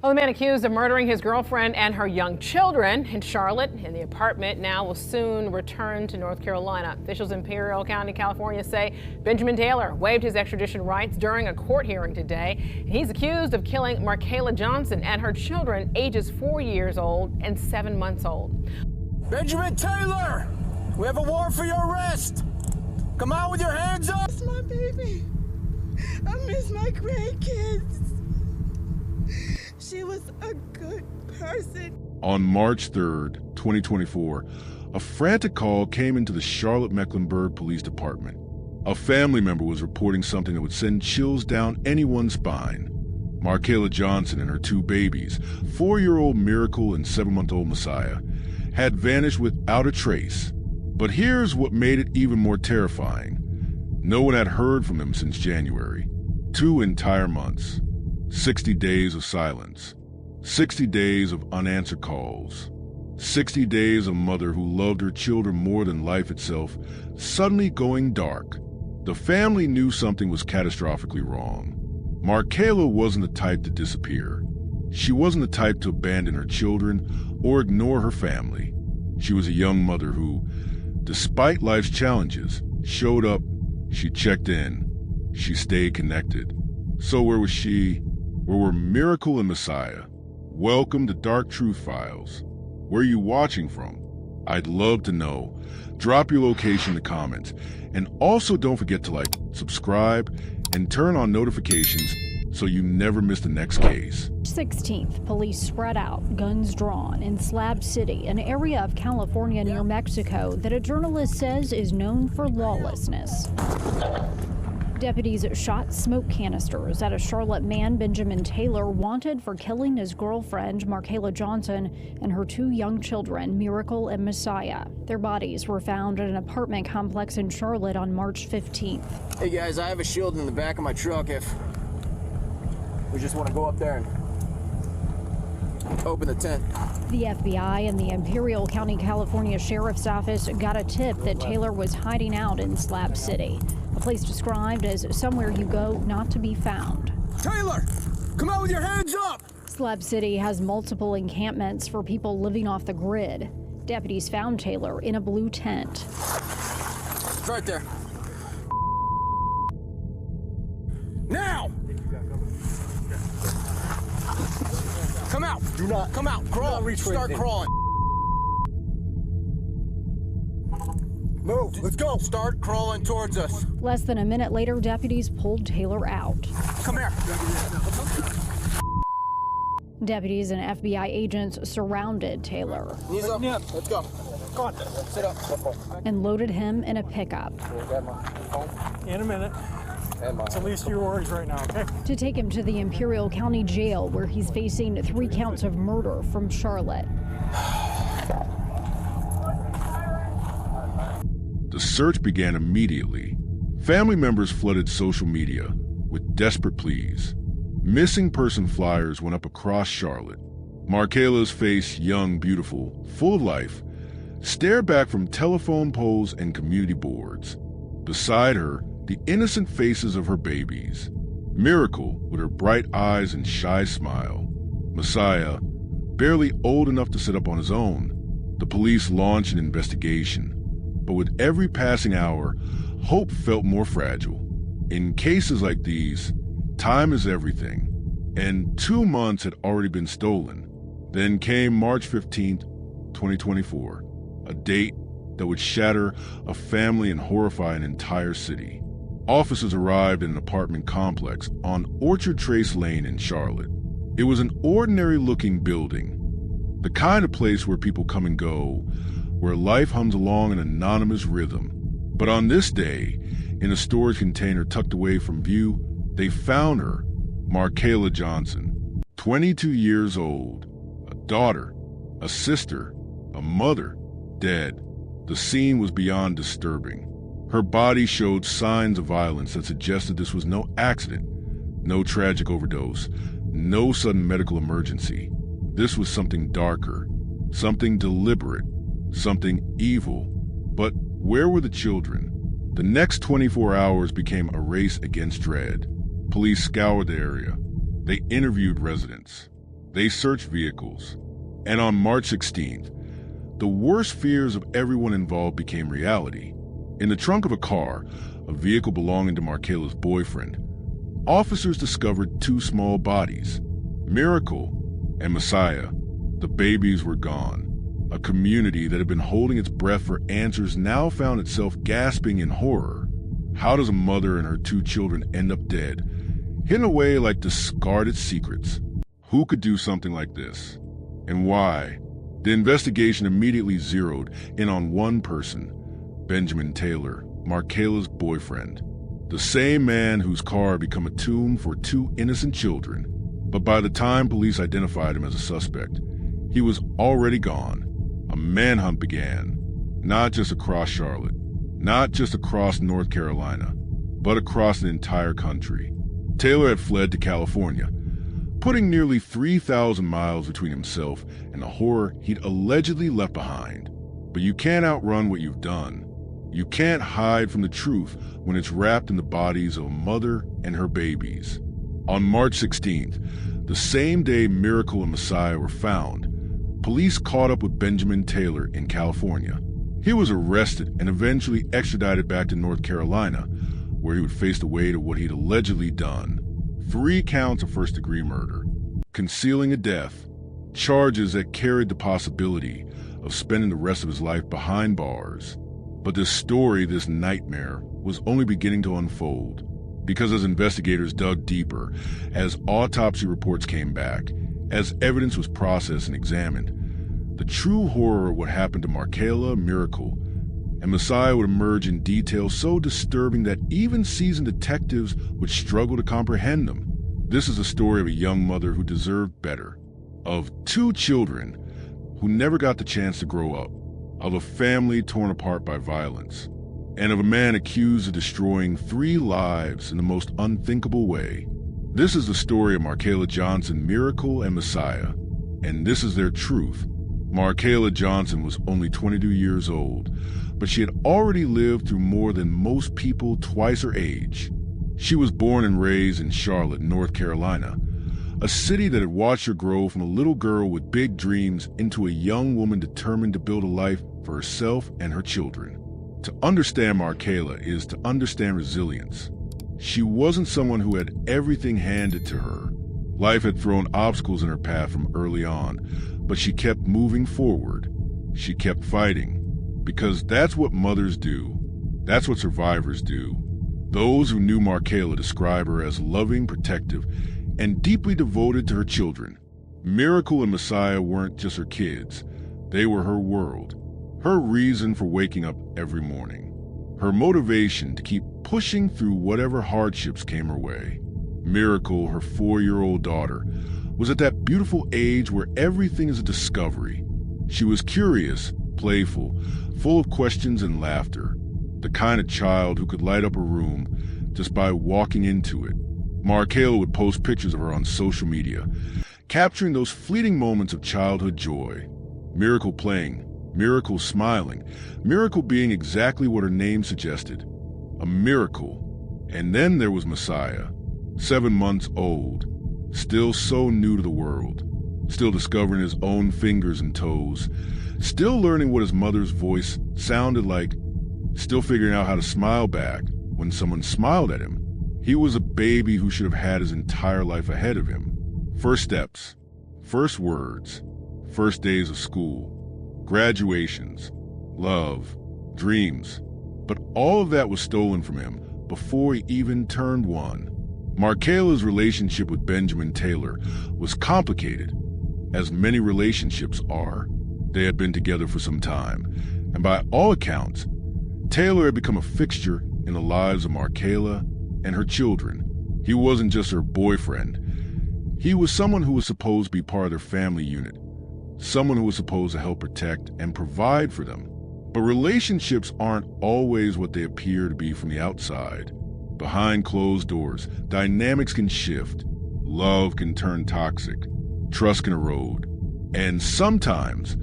Well, the man accused of murdering his girlfriend and her young children in Charlotte in the apartment now will soon return to North Carolina. Officials in Imperial County, California say Benjamin Taylor waived his extradition rights during a court hearing today. He's accused of killing Markayla Johnson and her children, ages 4 years old and 7 months old. Benjamin Taylor, we have a warrant for your arrest. Come out with your hands up. It's my baby. I miss my grandkids. She was a good person. On March 3rd, 2024, a frantic call came into the Charlotte-Mecklenburg Police Department. A family member was reporting something that would send chills down anyone's spine. Markayla Johnson and her 2 babies, 4-year-old Miracle and 7-month-old Messiah, had vanished without a trace. But here's what made it even more terrifying. No one had heard from them since January. 2 entire months. 60 days of silence, 60 days of unanswered calls, 60 days of a mother who loved her children more than life itself, suddenly going dark. The family knew something was catastrophically wrong. Markayla wasn't the type to disappear. She wasn't the type to abandon her children or ignore her family. She was a young mother who, despite life's challenges, showed up, she checked in, she stayed connected. So where was she? Where were Miracle and Messiah? Welcome to Dark Truth Files. Where are you watching from? I'd love to know. Drop your location in the comments. And also don't forget to like, subscribe, and turn on notifications so you never miss the next case. 16th, police spread out, guns drawn, in Slab City, an area of California near Mexico that a journalist says is known for lawlessness. Deputies shot smoke canisters at a Charlotte man, Benjamin Taylor, wanted for killing his girlfriend, Markayla Johnson, and her 2 young children, Miracle and Messiah. Their bodies were found at an apartment complex in Charlotte on March 15th. Hey guys, I have a shield in the back of my truck if we just want to go up there and open the tent. The FBI and the Imperial County, California Sheriff's Office got a tip that Taylor was hiding out in Slab City, a place described as somewhere you go not to be found. Taylor, come out with your hands up! Slab City has multiple encampments for people living off the grid. Deputies found Taylor in a blue tent. It's right there. Now! Come out! Do not. Come out! Crawl! Reach for Start anything. crawling! Move! Let's go! Start crawling towards us. Less than a minute later, deputies pulled Taylor out. Come here. Deputies and FBI agents surrounded Taylor Knees up. Let's go. Come on. Sit up. and loaded him in a pickup In a minute. It's at least your worries right now, okay? to take him to the Imperial County Jail, where he's facing 3 counts of murder from Charlotte. The search began immediately. Family members flooded social media with desperate pleas. Missing person flyers went up across Charlotte. Markayla's face, young, beautiful, full of life, stared back from telephone poles and community boards. Beside her, the innocent faces of her babies. Miracle, with her bright eyes and shy smile. Messiah, barely old enough to sit up on his own. The police launched an investigation. But with every passing hour, hope felt more fragile. In cases like these, time is everything. And 2 months had already been stolen. Then came March 15th, 2024, a date that would shatter a family and horrify an entire city. Officers arrived in an apartment complex on Orchard Trace Lane in Charlotte. It was an ordinary-looking building, the kind of place where people come and go, where life hums along an anonymous rhythm. But on this day, in a storage container tucked away from view, they found her, Markayla Johnson, 22 years old, a daughter, a sister, a mother, dead. The scene was beyond disturbing. Her body showed signs of violence that suggested this was no accident, no tragic overdose, no sudden medical emergency. This was something darker, something deliberate, something evil. But where were the children? The next 24 hours became a race against dread. Police scoured the area. They interviewed residents. They searched vehicles. And on March 16th, the worst fears of everyone involved became reality. In the trunk of a car, a vehicle belonging to Markayla's boyfriend, officers discovered two small bodies, Miracle and Messiah. The babies were gone. A community that had been holding its breath for answers now found itself gasping in horror. How does a mother and her two children end up dead, hidden away like discarded secrets? Who could do something like this? And why? The investigation immediately zeroed in on one person, Benjamin Taylor, Markayla's boyfriend. The same man whose car had become a tomb for two innocent children. But by the time police identified him as a suspect, he was already gone. A manhunt began, not just across Charlotte, not just across North Carolina, but across the entire country. Taylor had fled to California, putting nearly 3,000 miles between himself and the horror he'd allegedly left behind. But you can't outrun what you've done. You can't hide from the truth when it's wrapped in the bodies of a mother and her babies. On March 16th, the same day Miracle and Messiah were found, police caught up with Benjamin Taylor in California. He was arrested and eventually extradited back to North Carolina, where he would face the weight of what he'd allegedly done. 3 counts of first-degree murder, concealing a death, charges that carried the possibility of spending the rest of his life behind bars. But this story, this nightmare, was only beginning to unfold. Because as investigators dug deeper, as autopsy reports came back, as evidence was processed and examined, the true horror of what happened to Markayla, Miracle, and Messiah would emerge in detail so disturbing that even seasoned detectives would struggle to comprehend them. This is the story of a young mother who deserved better, of 2 children who never got the chance to grow up, of a family torn apart by violence, and of a man accused of destroying 3 lives in the most unthinkable way. This is the story of Markayla Johnson, Miracle, and Messiah, and this is their truth. Markayla Johnson was only 22 years old, but she had already lived through more than most people twice her age. She was born and raised in Charlotte, North Carolina, a city that had watched her grow from a little girl with big dreams into a young woman determined to build a life for herself and her children. To understand Markayla is to understand resilience. She wasn't someone who had everything handed to her. Life had thrown obstacles in her path from early on, but she kept moving forward. She kept fighting, because that's what mothers do. That's what survivors do. Those who knew Markayla describe her as loving, protective, and deeply devoted to her children. Miracle and Messiah weren't just her kids. They were her world, her reason for waking up every morning, her motivation to keep pushing through whatever hardships came her way. Miracle, her 4-year-old daughter, was at that beautiful age where everything is a discovery. She was curious, playful, full of questions and laughter, the kind of child who could light up a room just by walking into it. Markayla would post pictures of her on social media, capturing those fleeting moments of childhood joy. Miracle playing, Miracle smiling, Miracle being exactly what her name suggested, a miracle. And then there was Messiah, 7 months old, still so new to the world, still discovering his own fingers and toes, still learning what his mother's voice sounded like, still figuring out how to smile back when someone smiled at him. He was a baby who should have had his entire life ahead of him. First steps, first words, first days of school, graduations, love, dreams. But all of that was stolen from him before he even turned 1. Markayla's relationship with Benjamin Taylor was complicated, as many relationships are. They had been together for some time, and by all accounts, Taylor had become a fixture in the lives of Markayla and her children. He wasn't just her boyfriend. He was someone who was supposed to be part of their family unit, someone who was supposed to help protect and provide for them. But relationships aren't always what they appear to be from the outside. Behind closed doors, dynamics can shift, love can turn toxic, trust can erode, and sometimes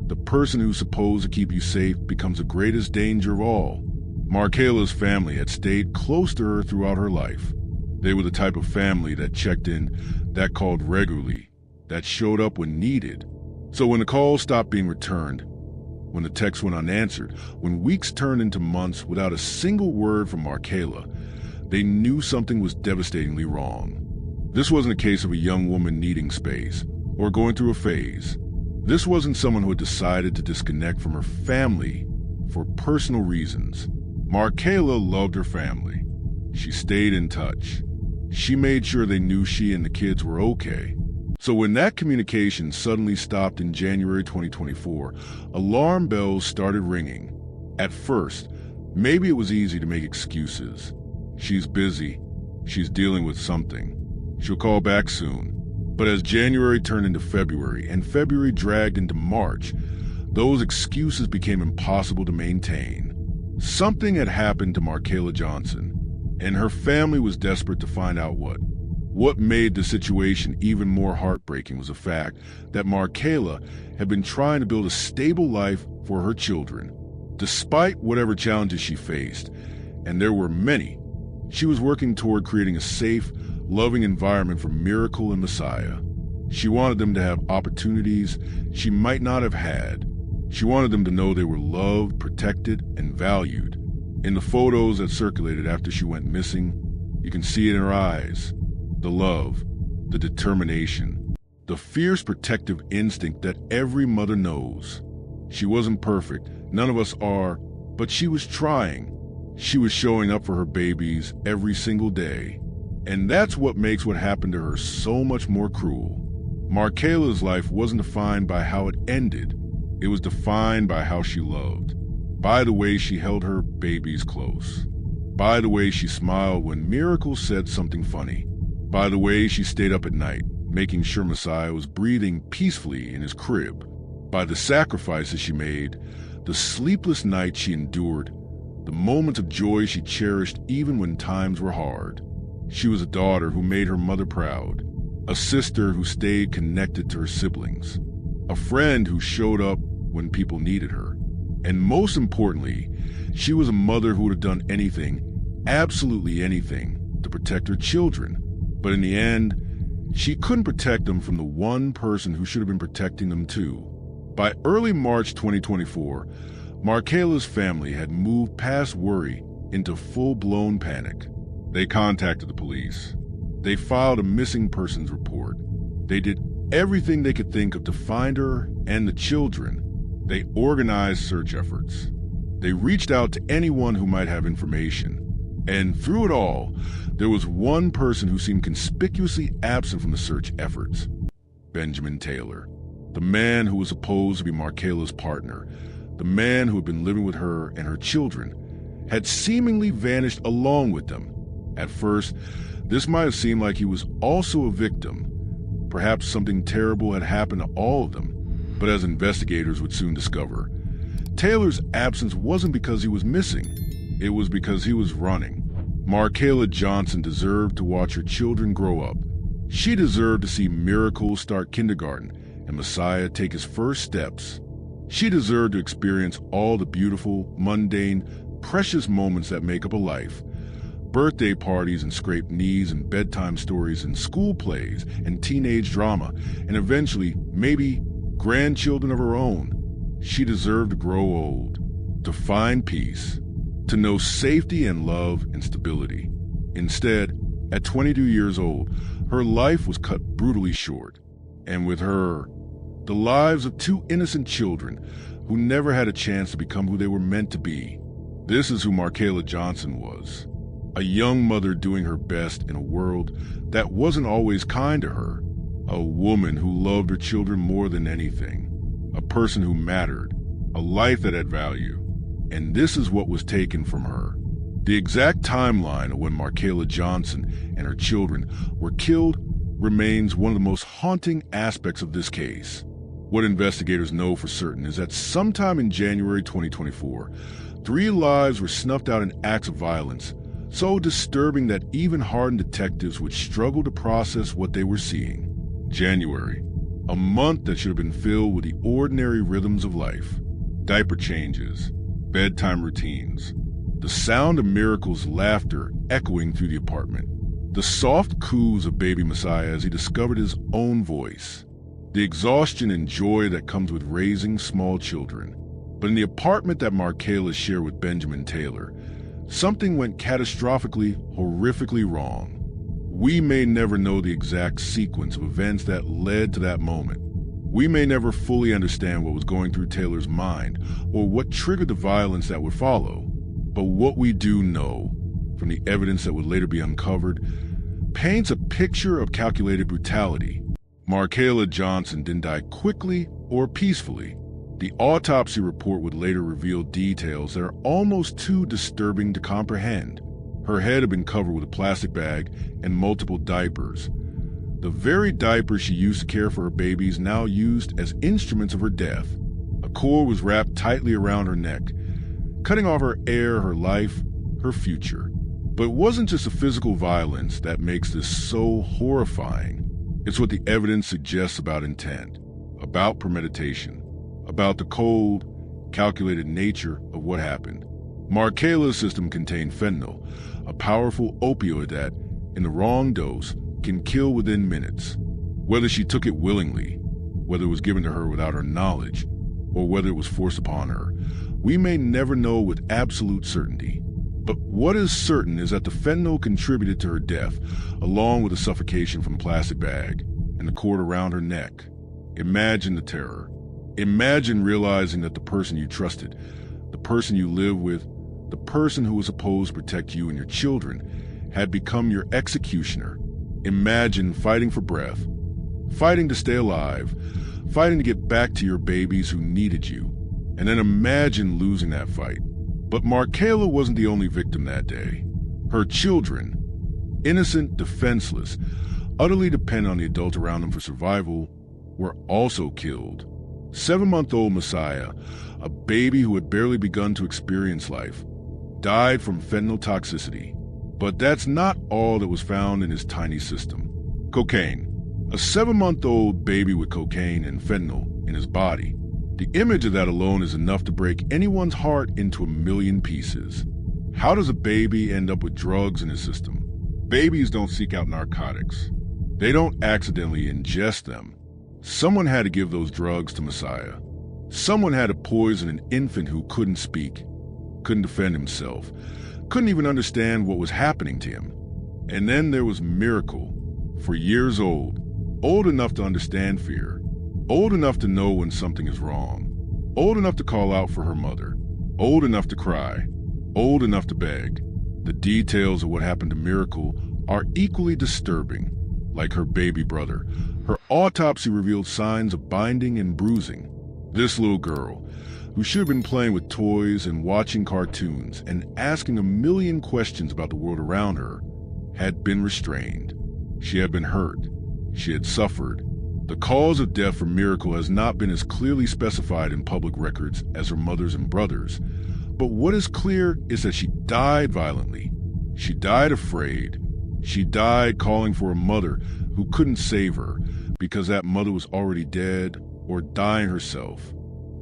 the person who's supposed to keep you safe becomes the greatest danger of all. Markayla's family had stayed close to her throughout her life. They were the type of family that checked in, that called regularly, that showed up when needed. So when the calls stopped being returned, when the texts went unanswered, when weeks turned into months without a single word from Markayla, they knew something was devastatingly wrong. This wasn't a case of a young woman needing space or going through a phase. This wasn't someone who had decided to disconnect from her family for personal reasons. Markayla loved her family. She stayed in touch. She made sure they knew she and the kids were okay. So when that communication suddenly stopped in January 2024, alarm bells started ringing. At first, maybe it was easy to make excuses. She's busy. She's dealing with something. She'll call back soon. But as January turned into February and February dragged into March, those excuses became impossible to maintain. Something had happened to Markayla Johnson, and her family was desperate to find out what. What made the situation even more heartbreaking was the fact that Markayla had been trying to build a stable life for her children. Despite whatever challenges she faced, and there were many, she was working toward creating a safe, loving environment for Miracle and Messiah. She wanted them to have opportunities she might not have had. She wanted them to know they were loved, protected, and valued. In the photos that circulated after she went missing, you can see it in her eyes. The love, the determination, the fierce protective instinct that every mother knows. She wasn't perfect, none of us are, but she was trying. She was showing up for her babies every single day. And that's what makes what happened to her so much more cruel. Markayla's life wasn't defined by how it ended. It was defined by how she loved, by the way she held her babies close, by the way she smiled when Miracle said something funny, by the way she stayed up at night, making sure Messiah was breathing peacefully in his crib, by the sacrifices she made, the sleepless nights she endured, the moments of joy she cherished even when times were hard. She was a daughter who made her mother proud, a sister who stayed connected to her siblings, a friend who showed up when people needed her. And most importantly, she was a mother who would have done anything, absolutely anything, to protect her children. But in the end, she couldn't protect them from the one person who should have been protecting them too. By early March 2024, Markayla's family had moved past worry into full-blown panic. They contacted the police. They filed a missing persons report. They did everything they could think of to find her and the children. They organized search efforts. They reached out to anyone who might have information. And through it all, there was one person who seemed conspicuously absent from the search efforts: Benjamin Taylor, the man who was supposed to be Markayla's partner, the man who had been living with her and her children, had seemingly vanished along with them. At first, this might have seemed like he was also a victim. Perhaps something terrible had happened to all of them. But as investigators would soon discover, Taylor's absence wasn't because he was missing. It was because he was running. Markayla Johnson deserved to watch her children grow up. She deserved to see Miracle start kindergarten and Messiah take his first steps. She deserved to experience all the beautiful, mundane, precious moments that make up a life. Birthday parties and scraped knees and bedtime stories and school plays and teenage drama, and eventually, maybe, grandchildren of her own. She deserved to grow old, to find peace, to know safety and love and stability. Instead, at 22 years old, her life was cut brutally short. And with her, the lives of two innocent children who never had a chance to become who they were meant to be. This is who Markayla Johnson was. A young mother doing her best in a world that wasn't always kind to her. A woman who loved her children more than anything. A person who mattered. A life that had value. And this is what was taken from her. The exact timeline of when Markayla Johnson and her children were killed remains one of the most haunting aspects of this case. What investigators know for certain is that sometime in January 2024, 3 lives were snuffed out in acts of violence, so disturbing that even hardened detectives would struggle to process what they were seeing. January, a month that should have been filled with the ordinary rhythms of life. Diaper changes, bedtime routines, the sound of Miracle's laughter echoing through the apartment, the soft coos of baby Messiah as he discovered his own voice. the exhaustion and joy that comes with raising small children. But in the apartment that Markayla shared with Benjamin Taylor, something went catastrophically, horrifically wrong. We may never know the exact sequence of events that led to that moment. We may never fully understand what was going through Taylor's mind or what triggered the violence that would follow. But what we do know, from the evidence that would later be uncovered, paints a picture of calculated brutality. Markayla Johnson didn't die quickly or peacefully. The autopsy report would later reveal details that are almost too disturbing to comprehend. Her head had been covered with a plastic bag and multiple diapers. The very diapers she used to care for her babies now used as instruments of her death. A cord was wrapped tightly around her neck, cutting off her air, her life, her future. But it wasn't just the physical violence that makes this so horrifying. It's what the evidence suggests about intent, about premeditation, about the cold, calculated nature of what happened. Markayla's system contained fentanyl, a powerful opioid that, in the wrong dose, can kill within minutes. Whether she took it willingly, whether it was given to her without her knowledge, or whether it was forced upon her, we may never know with absolute certainty. But what is certain is that the fentanyl contributed to her death, along with the suffocation from the plastic bag and the cord around her neck. Imagine the terror. Imagine realizing that the person you trusted, the person you lived with, the person who was supposed to protect you and your children, had become your executioner. Imagine fighting for breath, fighting to stay alive, fighting to get back to your babies who needed you. And then imagine losing that fight. But Markayla wasn't the only victim that day. Her children, innocent, defenseless, utterly dependent on the adults around them for survival, were also killed. 7-month-old Messiah, a baby who had barely begun to experience life, died from fentanyl toxicity. But that's not all that was found in his tiny system. Cocaine. A 7-month-old baby with cocaine and fentanyl in his body. The image of that alone is enough to break anyone's heart into 1,000,000 pieces. How does a baby end up with drugs in his system? Babies don't seek out narcotics. They don't accidentally ingest them. Someone had to give those drugs to Messiah. Someone had to poison an infant who couldn't speak, couldn't defend himself, couldn't even understand what was happening to him. And then there was Miracle, for years old enough to understand fear, old enough to know when something is wrong, old enough to call out for her mother, old enough to cry, old enough to beg. The details of what happened to Miracle are equally disturbing. Like her baby brother, her autopsy revealed signs of binding and bruising. This little girl, who should have been playing with toys and watching cartoons and asking 1,000,000 questions about the world around her, had been restrained. She had been hurt. She had suffered. The cause of death for Miracle has not been as clearly specified in public records as her mother's and brother's. But what is clear is that she died violently. She died afraid. She died calling for a mother who couldn't save her because that mother was already dead or dying herself.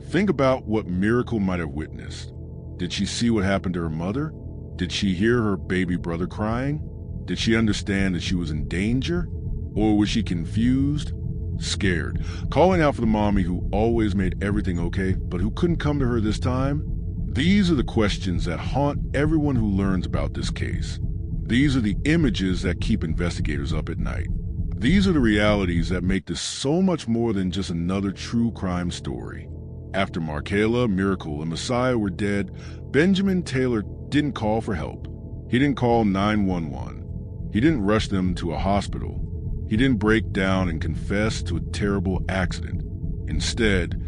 Think about what Miracle might have witnessed. Did she see what happened to her mother? Did she hear her baby brother crying? Did she understand that she was in danger? Or was she confused, scared, calling out for the mommy who always made everything okay, but who couldn't come to her this time? These are the questions that haunt everyone who learns about this case. These are the images that keep investigators up at night. These are the realities that make this so much more than just another true crime story. After Markayla, Miracle, and Messiah were dead, Benjamin Taylor didn't call for help. He didn't call 911. He didn't rush them to a hospital. He didn't break down and confess to a terrible accident. Instead,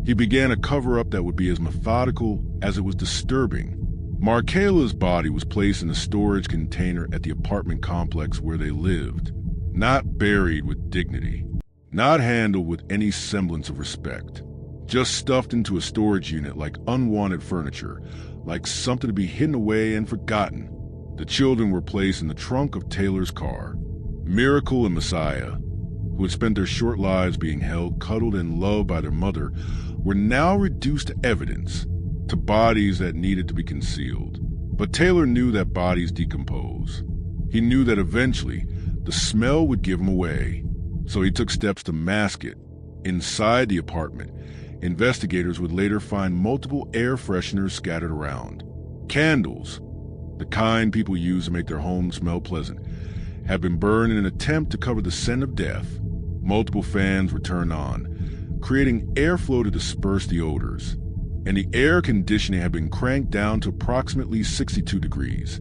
he began a cover-up that would be as methodical as it was disturbing. Markayla's body was placed in a storage container at the apartment complex where they lived, not buried with dignity, not handled with any semblance of respect, just stuffed into a storage unit like unwanted furniture, like something to be hidden away and forgotten. The children were placed in the trunk of Taylor's car. Miracle and Messiah, who had spent their short lives being held, cuddled, and loved by their mother, were now reduced to evidence, to bodies that needed to be concealed. But Taylor knew that bodies decompose. He knew that eventually the smell would give him away, so he took steps to mask it. Inside the apartment, investigators would later find multiple air fresheners scattered around. Candles, the kind people use to make their homes smell pleasant, had been burned in an attempt to cover the scent of death. Multiple fans were turned on, creating airflow to disperse the odors. And the air conditioning had been cranked down to approximately 62 degrees.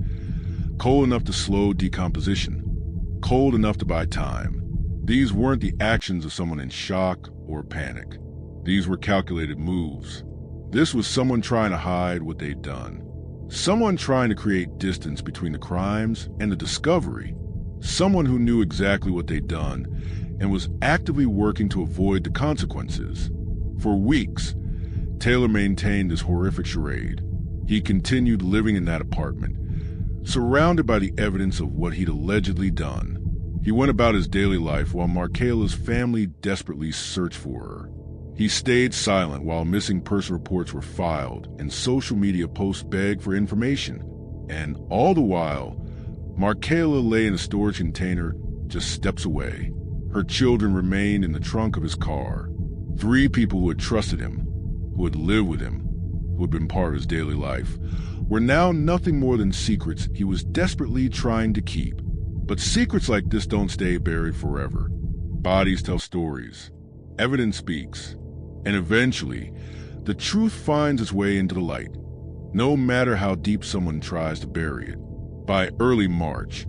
Cold enough to slow decomposition. Cold enough to buy time. These weren't the actions of someone in shock or panic. These were calculated moves. This was someone trying to hide what they'd done. Someone trying to create distance between the crimes and the discovery. Someone who knew exactly what they'd done and was actively working to avoid the consequences. For weeks, Taylor maintained this horrific charade. He continued living in that apartment, surrounded by the evidence of what he'd allegedly done. He went about his daily life while Markayla's family desperately searched for her. He stayed silent while missing person reports were filed and social media posts begged for information. And all the while, Markayla lay in a storage container just steps away. Her children remained in the trunk of his car. 3 people who had trusted him, who had lived with him, who had been part of his daily life, were now nothing more than secrets he was desperately trying to keep. But secrets like this don't stay buried forever. Bodies tell stories. Evidence speaks. And eventually, the truth finds its way into the light, no matter how deep someone tries to bury it. By early March,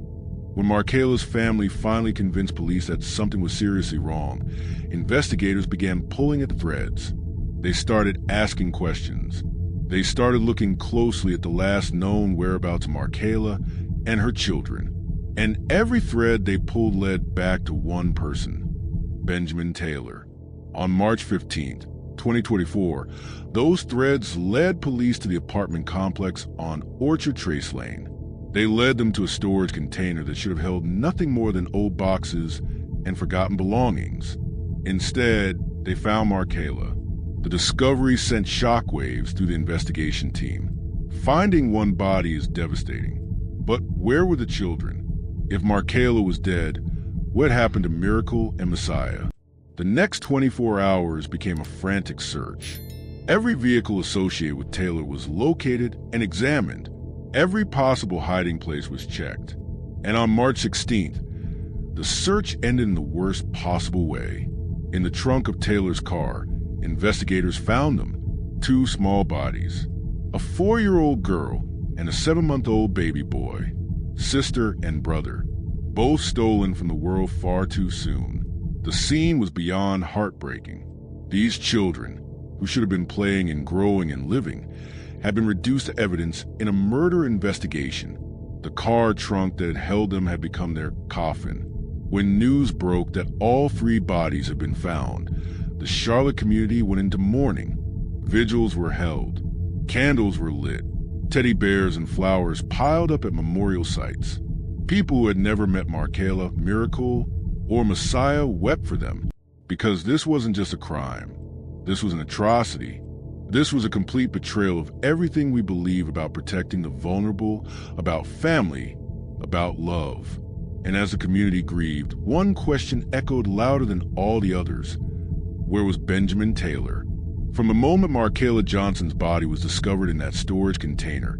when Markayla's family finally convinced police that something was seriously wrong, investigators began pulling at the threads. They started asking questions. They started looking closely at the last known whereabouts of Markayla and her children. And every thread they pulled led back to one person, Benjamin Taylor. On March 15th, 2024, those threads led police to the apartment complex on Orchard Trace Lane. They led them to a storage container that should have held nothing more than old boxes and forgotten belongings. Instead, they found Markayla. The discovery sent shockwaves through the investigation team. Finding one body is devastating. But where were the children? If Markayla was dead, what happened to Miracle and Messiah? The next 24 hours became a frantic search. Every vehicle associated with Taylor was located and examined. Every possible hiding place was checked. And on March 16th, the search ended in the worst possible way. In the trunk of Taylor's car, investigators found them. 2 small bodies. A 4-year-old girl and a 7-month-old baby boy. Sister and brother, both stolen from the world far too soon. The scene was beyond heartbreaking. These children, who should have been playing and growing and living, had been reduced to evidence in a murder investigation. The car trunk that had held them had become their coffin. When news broke that all 3 bodies had been found, the Charlotte community went into mourning. Vigils were held. Candles were lit. Teddy bears and flowers piled up at memorial sites. People who had never met Markayla, Miracle, or Messiah wept for them, because this wasn't just a crime. This was an atrocity. This was a complete betrayal of everything we believe about protecting the vulnerable, about family, about love. And as the community grieved, one question echoed louder than all the others. Where was Benjamin Taylor? From the moment Markayla Johnson's body was discovered in that storage container,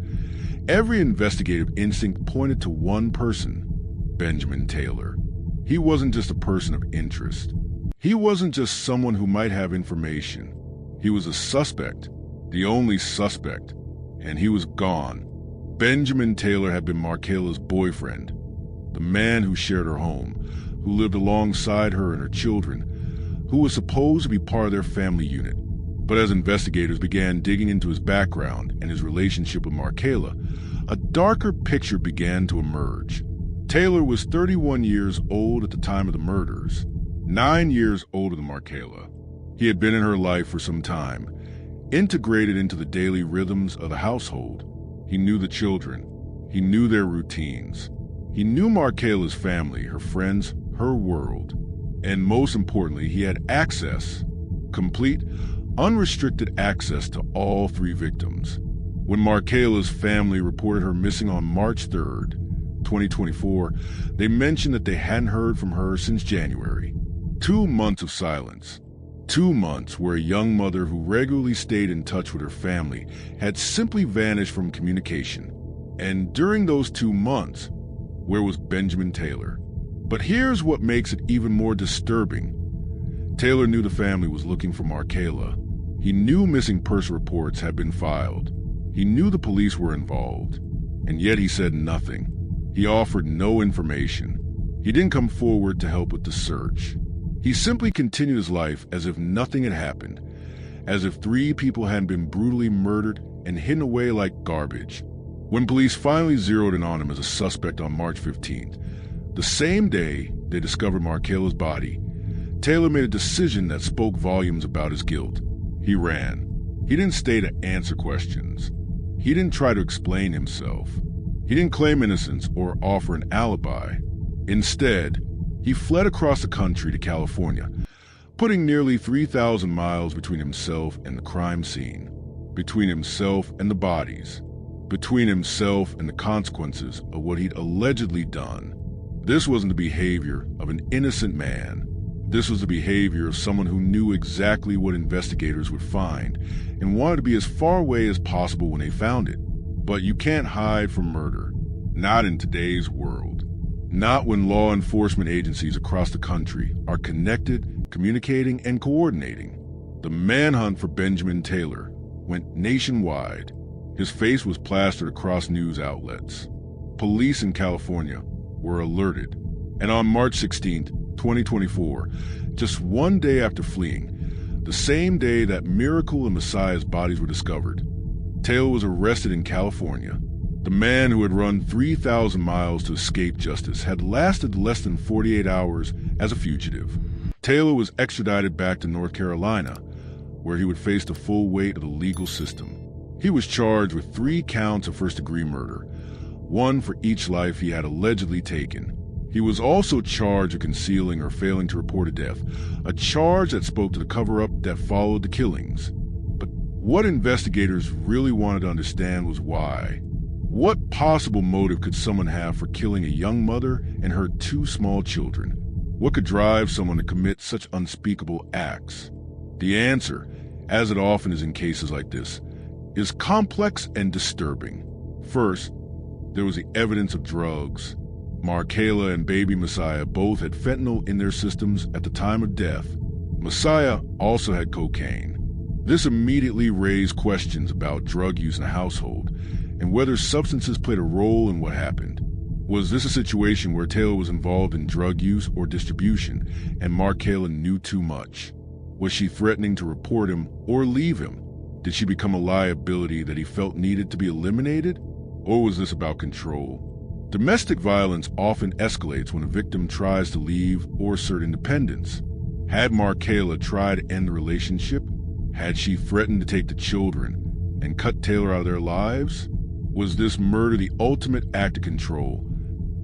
every investigative instinct pointed to one person, Benjamin Taylor. He wasn't just a person of interest. He wasn't just someone who might have information. He was a suspect, the only suspect, and he was gone. Benjamin Taylor had been Markayla's boyfriend, the man who shared her home, who lived alongside her and her children, who was supposed to be part of their family unit. But as investigators began digging into his background and his relationship with Markayla, a darker picture began to emerge. Taylor was 31 years old at the time of the murders, 9 years older than Markayla. He had been in her life for some time, integrated into the daily rhythms of the household. He knew the children. He knew their routines. He knew Markayla's family, her friends, her world. And most importantly, he had access, complete, unrestricted access to all 3 victims. When Markayla's family reported her missing on March 3rd, 2024, they mentioned that they hadn't heard from her since January. 2 months of silence. 2 months where a young mother who regularly stayed in touch with her family had simply vanished from communication. And during those 2 months, where was Benjamin Taylor? But here's what makes it even more disturbing. Taylor knew the family was looking for Markayla. He knew missing person reports had been filed. He knew the police were involved. And yet he said nothing. He offered no information. He didn't come forward to help with the search. He simply continued his life as if nothing had happened, as if 3 people hadn't been brutally murdered and hidden away like garbage. When police finally zeroed in on him as a suspect on March 15th, the same day they discovered Markayla's body, Taylor made a decision that spoke volumes about his guilt. He ran. He didn't stay to answer questions. He didn't try to explain himself. He didn't claim innocence or offer an alibi. Instead, he fled across the country to California, putting nearly 3,000 miles between himself and the crime scene, between himself and the bodies, between himself and the consequences of what he'd allegedly done. This wasn't the behavior of an innocent man. This was the behavior of someone who knew exactly what investigators would find and wanted to be as far away as possible when they found it. But you can't hide from murder. Not in today's world. Not when law enforcement agencies across the country are connected, communicating, and coordinating. The manhunt for Benjamin Taylor went nationwide. His face was plastered across news outlets. Police in California were alerted. And on March 16th, 2024, just 1 day after fleeing, the same day that Miracle and Messiah's bodies were discovered, Taylor was arrested in California. The man who had run 3,000 miles to escape justice had lasted less than 48 hours as a fugitive. Taylor was extradited back to North Carolina, where he would face the full weight of the legal system. He was charged with 3 counts of first-degree murder, 1 for each life he had allegedly taken. He was also charged with concealing or failing to report a death, a charge that spoke to the cover-up that followed the killings. But what investigators really wanted to understand was why. What possible motive could someone have for killing a young mother and her 2 small children? What could drive someone to commit such unspeakable acts? The answer, as it often is in cases like this, is complex and disturbing. First, there was the evidence of drugs. Markayla and baby Messiah both had fentanyl in their systems at the time of death. Messiah also had cocaine. This immediately raised questions about drug use in the household and whether substances played a role in what happened. Was this a situation where Taylor was involved in drug use or distribution and Markayla knew too much? Was she threatening to report him or leave him? Did she become a liability that he felt needed to be eliminated? Or was this about control? Domestic violence often escalates when a victim tries to leave or assert independence. Had Markayla tried to end the relationship? Had she threatened to take the children and cut Taylor out of their lives? Was this murder the ultimate act of control?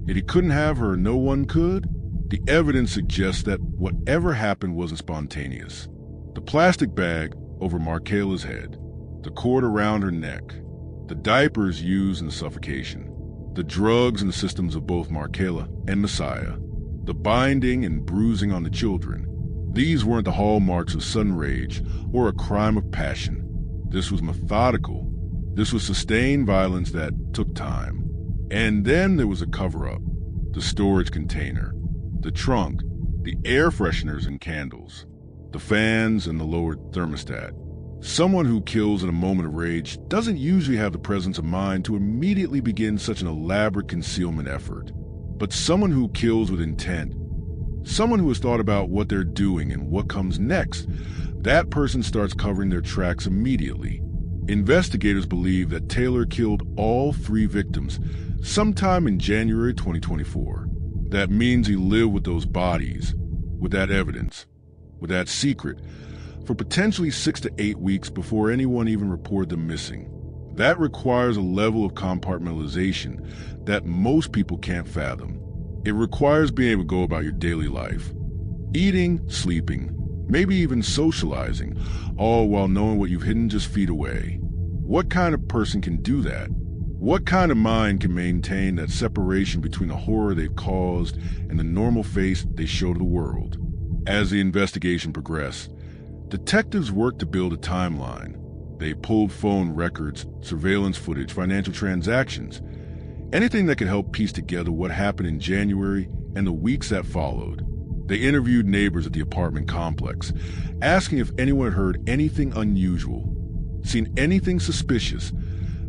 If he couldn't have her, no one could? The evidence suggests that whatever happened wasn't spontaneous. The plastic bag over Markayla's head, the cord around her neck, the diapers used in the suffocation, the drugs in the systems of both Markayla and Messiah, the binding and bruising on the children. These weren't the hallmarks of sudden rage or a crime of passion. This was methodical. This was sustained violence that took time. And then there was a cover-up, the storage container, the trunk, the air fresheners and candles, the fans and the lowered thermostat. Someone who kills in a moment of rage doesn't usually have the presence of mind to immediately begin such an elaborate concealment effort. But someone who kills with intent, someone who has thought about what they're doing and what comes next, that person starts covering their tracks immediately. Investigators believe that Taylor killed all 3 victims sometime in January 2024. That means he lived with those bodies, with that evidence, with that secret, for potentially 6 to 8 weeks before anyone even reported them missing. That requires a level of compartmentalization that most people can't fathom. It requires being able to go about your daily life, eating, sleeping, maybe even socializing, all while knowing what you've hidden just feet away. What kind of person can do that? What kind of mind can maintain that separation between the horror they've caused and the normal face they show to the world? As the investigation progressed, Detectives worked to build a timeline. They pulled phone records, surveillance footage, financial transactions, anything that could help piece together what happened in January and the weeks that followed. They interviewed neighbors at the apartment complex, asking if anyone had heard anything unusual, seen anything suspicious,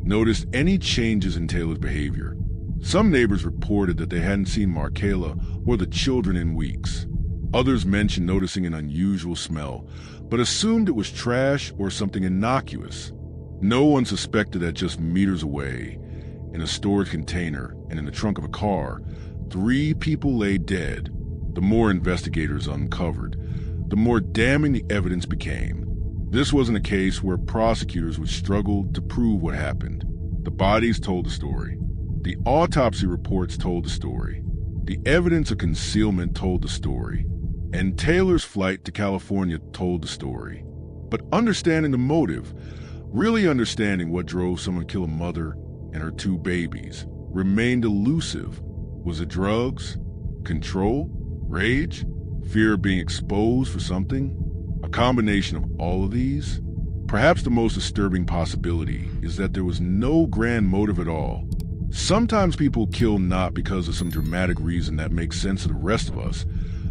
noticed any changes in Taylor's behavior. Some neighbors reported that they hadn't seen Markayla or the children in weeks. Others mentioned noticing an unusual smell, but assumed it was trash or something innocuous. No one suspected that just meters away, in a storage container and in the trunk of a car, 3 people lay dead. The more investigators uncovered, the more damning the evidence became. This wasn't a case where prosecutors would struggle to prove what happened. The bodies told the story. The autopsy reports told the story. The evidence of concealment told the story. And Taylor's flight to California told the story. But understanding the motive, really understanding what drove someone to kill a mother and her 2 babies, remained elusive. Was it drugs? Control? Rage? Fear of being exposed for something? A combination of all of these? Perhaps the most disturbing possibility is that there was no grand motive at all. Sometimes people kill not because of some dramatic reason that makes sense to the rest of us,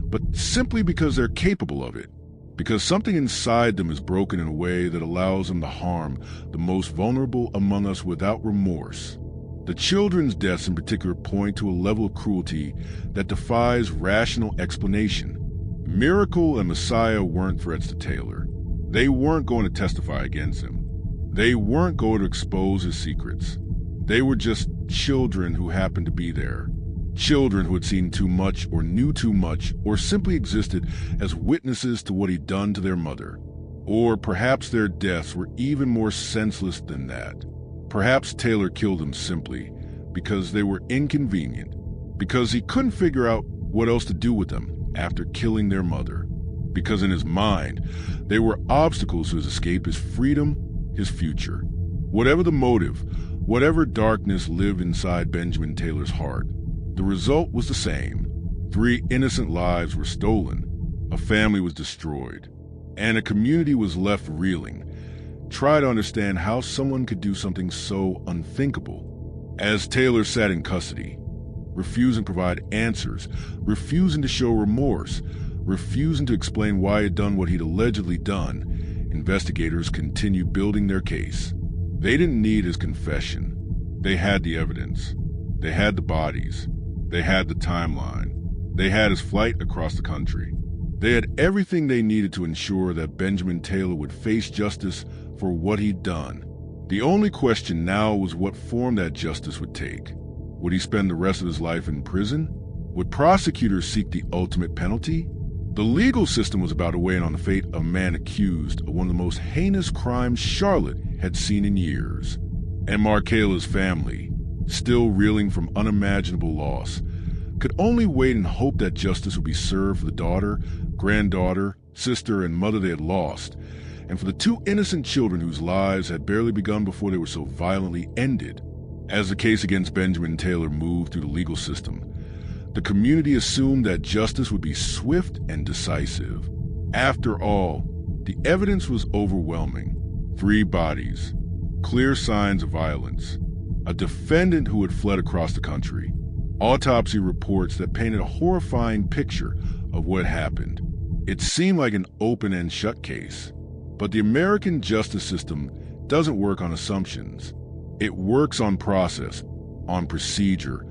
but simply because they're capable of it, because something inside them is broken in a way that allows them to harm the most vulnerable among us without remorse. The children's deaths in particular point to a level of cruelty that defies rational explanation. Miracle and Messiah weren't threats to Taylor. They weren't going to testify against him. They weren't going to expose his secrets. They were just children who happened to be there. Children who had seen too much or knew too much or simply existed as witnesses to what he'd done to their mother. Or perhaps their deaths were even more senseless than that. Perhaps Taylor killed them simply because they were inconvenient, because he couldn't figure out what else to do with them after killing their mother, because in his mind, they were obstacles to his escape, his freedom, his future. Whatever the motive, whatever darkness lived inside Benjamin Taylor's heart, the result was the same. 3 innocent lives were stolen, a family was destroyed, and a community was left reeling. Try to understand how someone could do something so unthinkable. As Taylor sat in custody, refusing to provide answers, refusing to show remorse, refusing to explain why he had done what he'd allegedly done, investigators continued building their case. They didn't need his confession. They had the evidence. They had the bodies. They had the timeline. They had his flight across the country. They had everything they needed to ensure that Benjamin Taylor would face justice for what he'd done. The only question now was what form that justice would take. Would he spend the rest of his life in prison? Would prosecutors seek the ultimate penalty? The legal system was about to weigh in on the fate of a man accused of one of the most heinous crimes Charlotte had seen in years. And Markayla's family, still reeling from unimaginable loss, could only wait and hope that justice would be served for the daughter, granddaughter, sister, and mother they had lost, and for the 2 innocent children whose lives had barely begun before they were so violently ended. As the case against Benjamin Taylor moved through the legal system, the community assumed that justice would be swift and decisive. After all, the evidence was overwhelming. 3 bodies, clear signs of violence, a defendant who had fled across the country, autopsy reports that painted a horrifying picture of what happened. It seemed like an open and shut case. But the American justice system doesn't work on assumptions. It works on process, on procedure,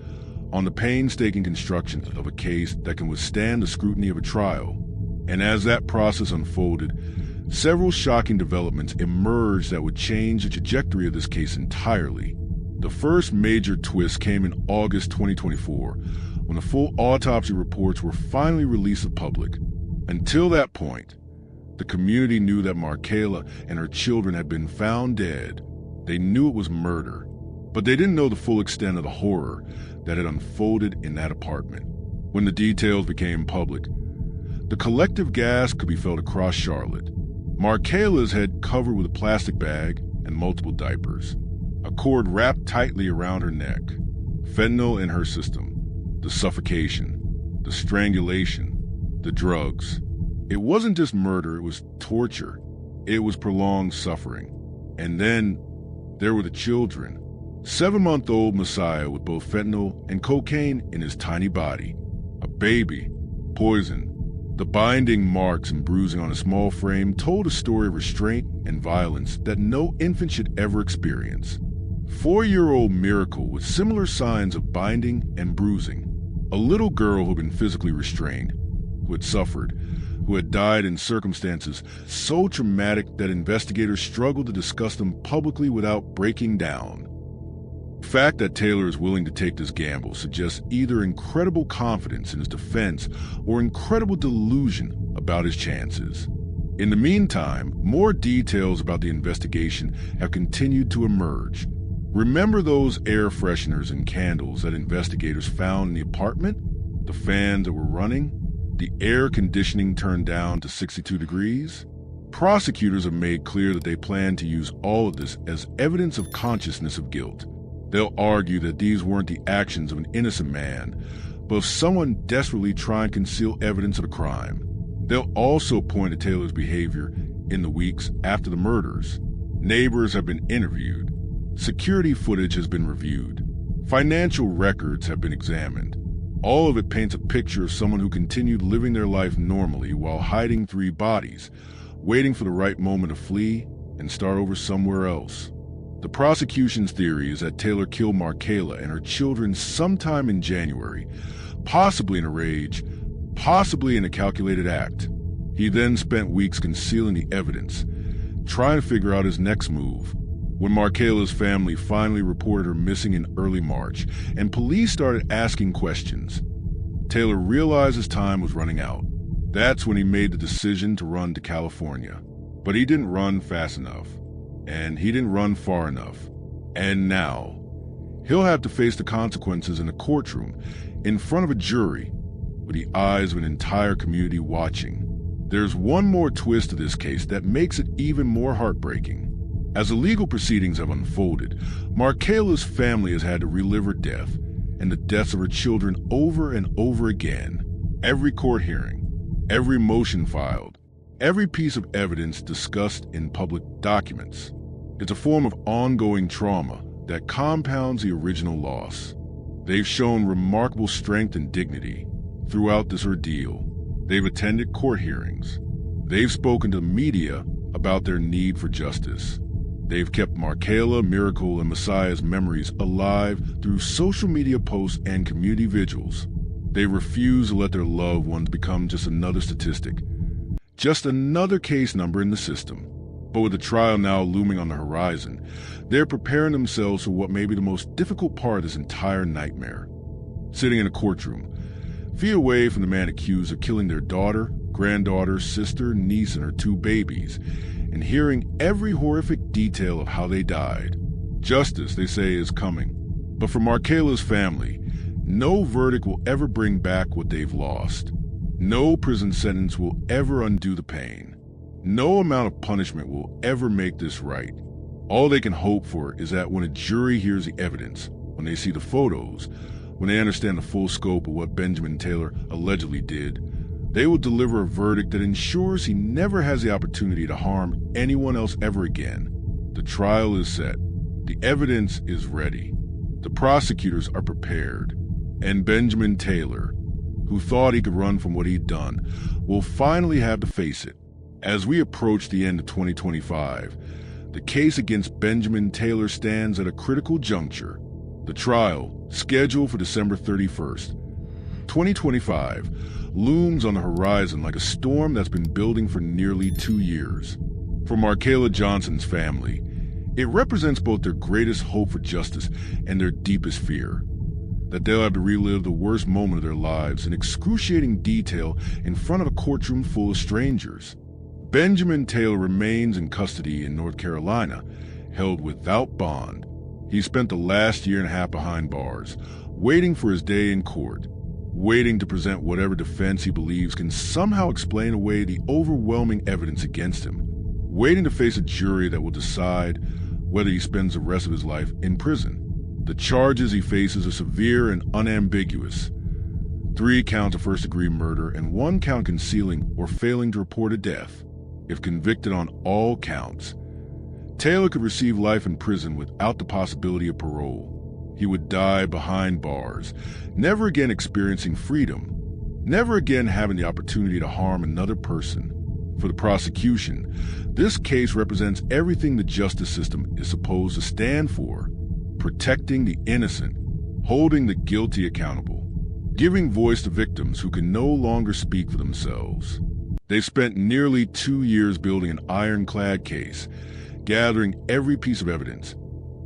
on the painstaking construction of a case that can withstand the scrutiny of a trial. And as that process unfolded, several shocking developments emerged that would change the trajectory of this case entirely. The first major twist came in August 2024, when the full autopsy reports were finally released to the public. Until that point, the community knew that Markayla and her children had been found dead. They knew it was murder, but they didn't know the full extent of the horror that had unfolded in that apartment. When the details became public, the collective gasp could be felt across Charlotte. Markayla's head covered with a plastic bag and multiple diapers, a cord wrapped tightly around her neck, fentanyl in her system, the suffocation, the strangulation, the drugs. It wasn't just murder, it was torture. It was prolonged suffering. And then there were the children. 7-month-old Messiah with both fentanyl and cocaine in his tiny body. A baby, poison. The binding marks and bruising on a small frame told a story of restraint and violence that no infant should ever experience. 4-year-old Miracle with similar signs of binding and bruising. A little girl who had been physically restrained, who had suffered, who had died in circumstances so traumatic that investigators struggled to discuss them publicly without breaking down. The fact that Taylor is willing to take this gamble suggests either incredible confidence in his defense or incredible delusion about his chances. In the meantime, more details about the investigation have continued to emerge. Remember those air fresheners and candles that investigators found in the apartment? The fans that were running? The air conditioning turned down to 62 degrees? Prosecutors have made clear that they plan to use all of this as evidence of consciousness of guilt. They'll argue that these weren't the actions of an innocent man, but of someone desperately trying to conceal evidence of a crime. They'll also point to Taylor's behavior in the weeks after the murders. Neighbors have been interviewed. Security footage has been reviewed. Financial records have been examined. All of it paints a picture of someone who continued living their life normally while hiding 3 bodies, waiting for the right moment to flee and start over somewhere else. The prosecution's theory is that Taylor killed Markayla and her children sometime in January, possibly in a rage, possibly in a calculated act. He then spent weeks concealing the evidence, trying to figure out his next move. When Markayla's family finally reported her missing in early March and police started asking questions, Taylor realized his time was running out. That's when he made the decision to run to California. But he didn't run fast enough. And he didn't run far enough. And now, he'll have to face the consequences in a courtroom, in front of a jury, with the eyes of an entire community watching. There's one more twist to this case that makes it even more heartbreaking. As the legal proceedings have unfolded, Markayla's family has had to relive her death and the deaths of her children over and over again. Every court hearing, every motion filed, every piece of evidence discussed in public documents. It's a form of ongoing trauma that compounds the original loss. They've shown remarkable strength and dignity throughout this ordeal. They've attended court hearings. They've spoken to the media about their need for justice. They've kept Markayla, Miracle, and Messiah's memories alive through social media posts and community vigils. They refuse to let their loved ones become just another statistic, just another case number in the system. But with the trial now looming on the horizon, they're preparing themselves for what may be the most difficult part of this entire nightmare. Sitting in a courtroom, feet away from the man accused of killing their daughter, granddaughter, sister, niece, and her 2 babies, and hearing every horrific detail of how they died. Justice, they say, is coming. But for Markayla's family, no verdict will ever bring back what they've lost. No prison sentence will ever undo the pain. No amount of punishment will ever make this right. All they can hope for is that when a jury hears the evidence, when they see the photos, when they understand the full scope of what Benjamin Taylor allegedly did, they will deliver a verdict that ensures he never has the opportunity to harm anyone else ever again. The trial is set. The evidence is ready. The prosecutors are prepared. And Benjamin Taylor, who thought he could run from what he'd done, will finally have to face it. As we approach the end of 2025, the case against Benjamin Taylor stands at a critical juncture. The trial, scheduled for December 31st, 2025, looms on the horizon like a storm that's been building for nearly 2 years. For Markayla Johnson's family, it represents both their greatest hope for justice and their deepest fear, that they'll have to relive the worst moment of their lives in excruciating detail in front of a courtroom full of strangers. Benjamin Taylor remains in custody in North Carolina, held without bond. He spent the last year and a half behind bars, waiting for his day in court, waiting to present whatever defense he believes can somehow explain away the overwhelming evidence against him, waiting to face a jury that will decide whether he spends the rest of his life in prison. The charges he faces are severe and unambiguous. 3 counts of first-degree murder, and 1 count concealing or failing to report a death. If convicted on all counts, Taylor could receive life in prison without the possibility of parole. He would die behind bars, never again experiencing freedom, never again having the opportunity to harm another person. For the prosecution, this case represents everything the justice system is supposed to stand for: protecting the innocent, holding the guilty accountable, giving voice to victims who can no longer speak for themselves. They spent nearly 2 years building an ironclad case, gathering every piece of evidence,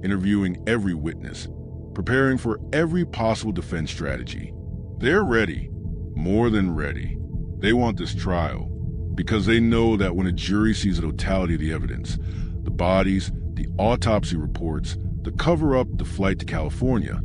interviewing every witness, preparing for every possible defense strategy. They're ready, more than ready. They want this trial because they know that when a jury sees the totality of the evidence, the bodies, the autopsy reports, the cover-up, the flight to California,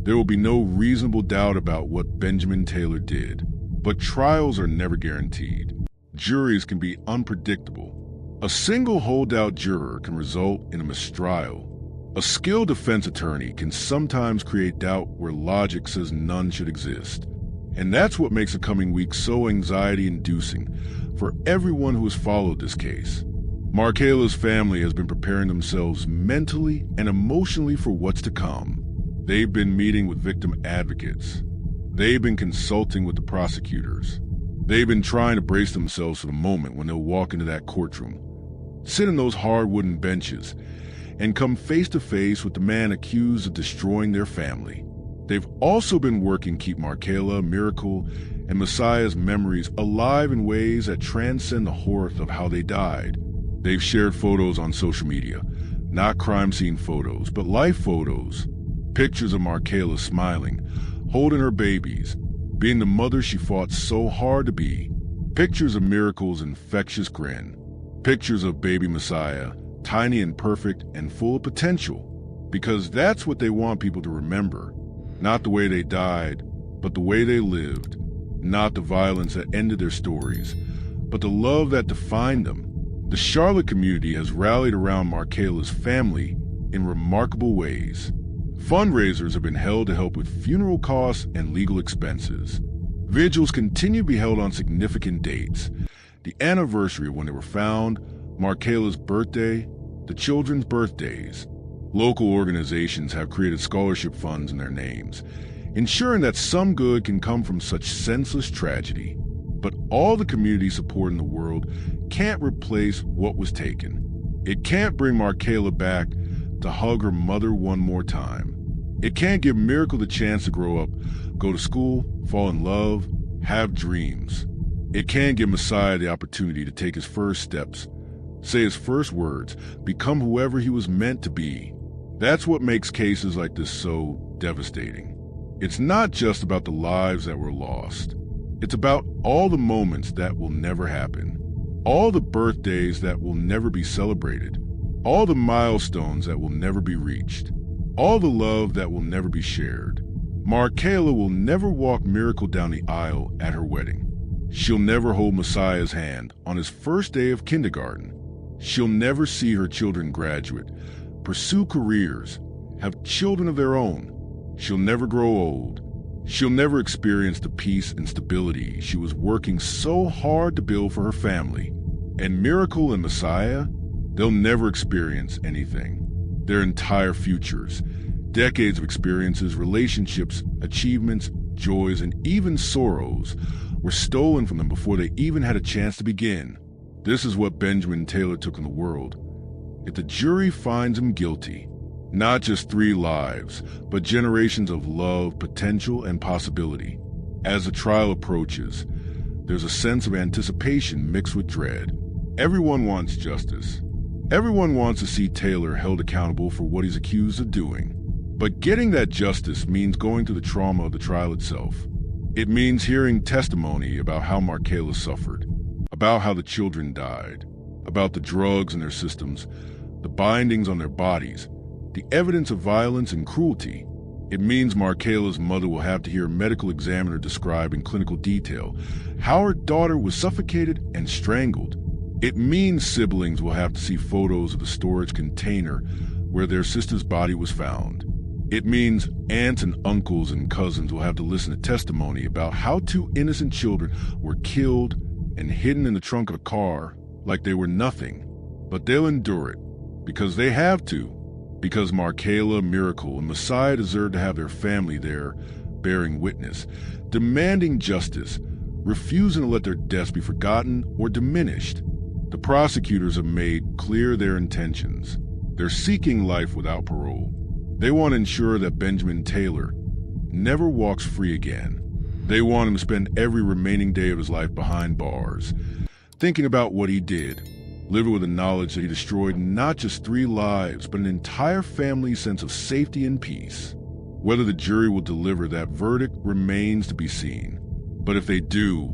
there will be no reasonable doubt about what Benjamin Taylor did. But trials are never guaranteed. Juries can be unpredictable. A single holdout juror can result in a mistrial. A skilled defense attorney can sometimes create doubt where logic says none should exist. And that's what makes the coming week so anxiety-inducing for everyone who has followed this case. Markayla's family has been preparing themselves mentally and emotionally for what's to come. They've been meeting with victim advocates. They've been consulting with the prosecutors. They've been trying to brace themselves for the moment when they'll walk into that courtroom, sit in those hard wooden benches, and come face to face with the man accused of destroying their family. They've also been working to keep Markayla, Miracle, and Messiah's memories alive in ways that transcend the horror of how they died. They've shared photos on social media, not crime scene photos, but life photos. Pictures of Markayla smiling, holding her babies, being the mother she fought so hard to be. Pictures of Miracle's infectious grin. Pictures of baby Messiah, tiny and perfect and full of potential. Because that's what they want people to remember. Not the way they died, but the way they lived. Not the violence that ended their stories, but the love that defined them. The Charlotte community has rallied around Markayla's family in remarkable ways. Fundraisers have been held to help with funeral costs and legal expenses. Vigils continue to be held on significant dates. The anniversary of when they were found, Markayla's birthday, the children's birthdays. Local organizations have created scholarship funds in their names, ensuring that some good can come from such senseless tragedy. But all the community support in the world can't replace what was taken. It can't bring Markayla back to hug her mother one more time. It can't give Miracle the chance to grow up, go to school, fall in love, have dreams. It can't give Messiah the opportunity to take his first steps, say his first words, become whoever he was meant to be. That's what makes cases like this so devastating. It's not just about the lives that were lost. It's about all the moments that will never happen, all the birthdays that will never be celebrated, all the milestones that will never be reached, all the love that will never be shared. Markayla will never walk Miracle down the aisle at her wedding. She'll never hold Messiah's hand on his first day of kindergarten. She'll never see her children graduate, pursue careers, have children of their own. She'll never grow old. She'll never experience the peace and stability she was working so hard to build for her family. And Miracle and Messiah, they'll never experience anything. Their entire futures, decades of experiences, relationships, achievements, joys, and even sorrows were stolen from them before they even had a chance to begin. This is what Benjamin Taylor took in the world. If the jury finds him guilty, not just 3 lives, but generations of love, potential, and possibility. As the trial approaches, there's a sense of anticipation mixed with dread. Everyone wants justice. Everyone wants to see Taylor held accountable for what he's accused of doing. But getting that justice means going through the trauma of the trial itself. It means hearing testimony about how Markayla suffered, about how the children died, about the drugs in their systems, the bindings on their bodies, the evidence of violence and cruelty. It means Markayla's mother will have to hear a medical examiner describe in clinical detail how her daughter was suffocated and strangled. It means siblings will have to see photos of the storage container where their sister's body was found. It means aunts and uncles and cousins will have to listen to testimony about how 2 innocent children were killed and hidden in the trunk of a car like they were nothing. But they'll endure it because they have to, because Markayla, Miracle, and Messiah deserve to have their family there bearing witness, demanding justice, refusing to let their deaths be forgotten or diminished. The prosecutors have made clear their intentions. They're seeking life without parole. They want to ensure that Benjamin Taylor never walks free again. They want him to spend every remaining day of his life behind bars, thinking about what he did, living with the knowledge that he destroyed not just 3 lives, but an entire family's sense of safety and peace. Whether the jury will deliver that verdict remains to be seen. But if they do,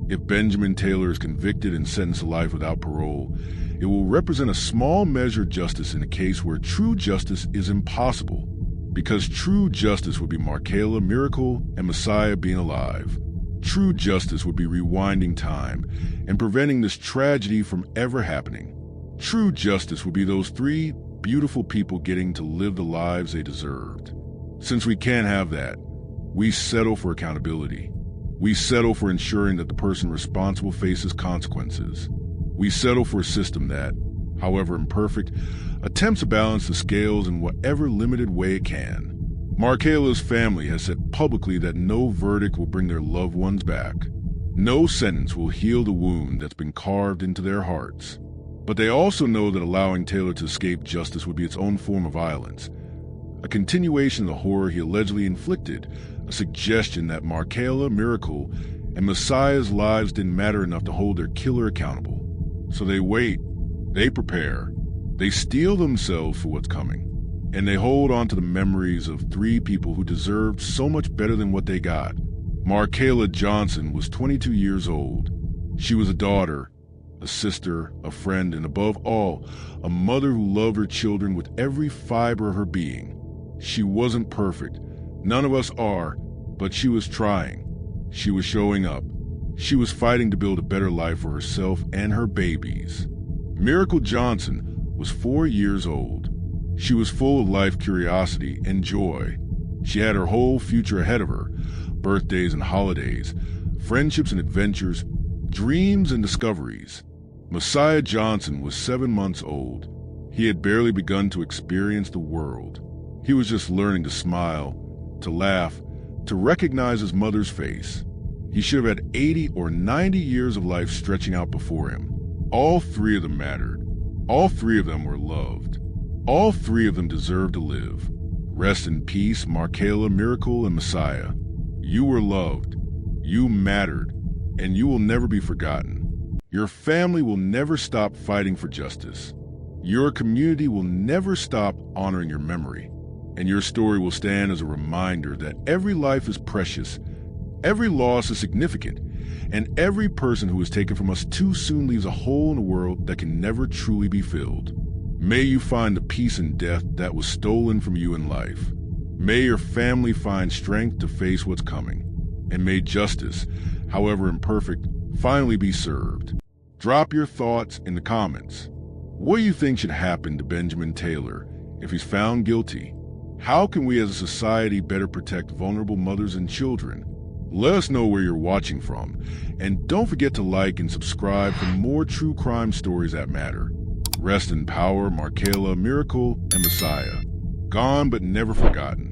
if Benjamin Taylor is convicted and sentenced to life without parole, it will represent a small measure of justice in a case where true justice is impossible, because true justice would be Markayla, Miracle, and Messiah being alive. True justice would be rewinding time and preventing this tragedy from ever happening. True justice would be those 3 beautiful people getting to live the lives they deserved. Since we can't have that, we settle for accountability. We settle for ensuring that the person responsible faces consequences. We settle for a system that, however imperfect, attempts to balance the scales in whatever limited way it can. Markayla's family has said publicly that no verdict will bring their loved ones back. No sentence will heal the wound that's been carved into their hearts. But they also know that allowing Taylor to escape justice would be its own form of violence, a continuation of the horror he allegedly inflicted, a suggestion that Markayla, Miracle, and Messiah's lives didn't matter enough to hold their killer accountable. So they wait, they prepare, they steel themselves for what's coming, and they hold on to the memories of 3 people who deserved so much better than what they got. Markayla Johnson was 22 years old. She was a daughter, a sister, a friend, and above all, a mother who loved her children with every fiber of her being. She wasn't perfect. None of us are, but she was trying. She was showing up. She was fighting to build a better life for herself and her babies. Miracle Johnson was 4 years old. She was full of life curiosity and joy. She had her whole future ahead of her, birthdays and holidays, friendships and adventures, dreams and discoveries. Messiah Johnson was 7 months old. He had barely begun to experience the world. He was just learning to smile, to laugh, to recognize his mother's face. He should have had 80 or 90 years of life stretching out before him. All 3 of them mattered. All 3 of them were loved. All 3 of them deserved to live. Rest in peace, Markayla, Miracle, and Messiah. You were loved. You mattered. And you will never be forgotten. Your family will never stop fighting for justice. Your community will never stop honoring your memory. And your story will stand as a reminder that every life is precious, every loss is significant, and every person who is taken from us too soon leaves a hole in the world that can never truly be filled. May you find the peace in death that was stolen from you in life. May your family find strength to face what's coming. And may justice, however imperfect, finally be served. Drop your thoughts in the comments. What do you think should happen to Benjamin Taylor if he's found guilty? How can we as a society better protect vulnerable mothers and children? Let us know where you're watching from. And don't forget to like and subscribe for more true crime stories that matter. Rest in power, Markayla, Miracle, and Messiah. Gone but never forgotten.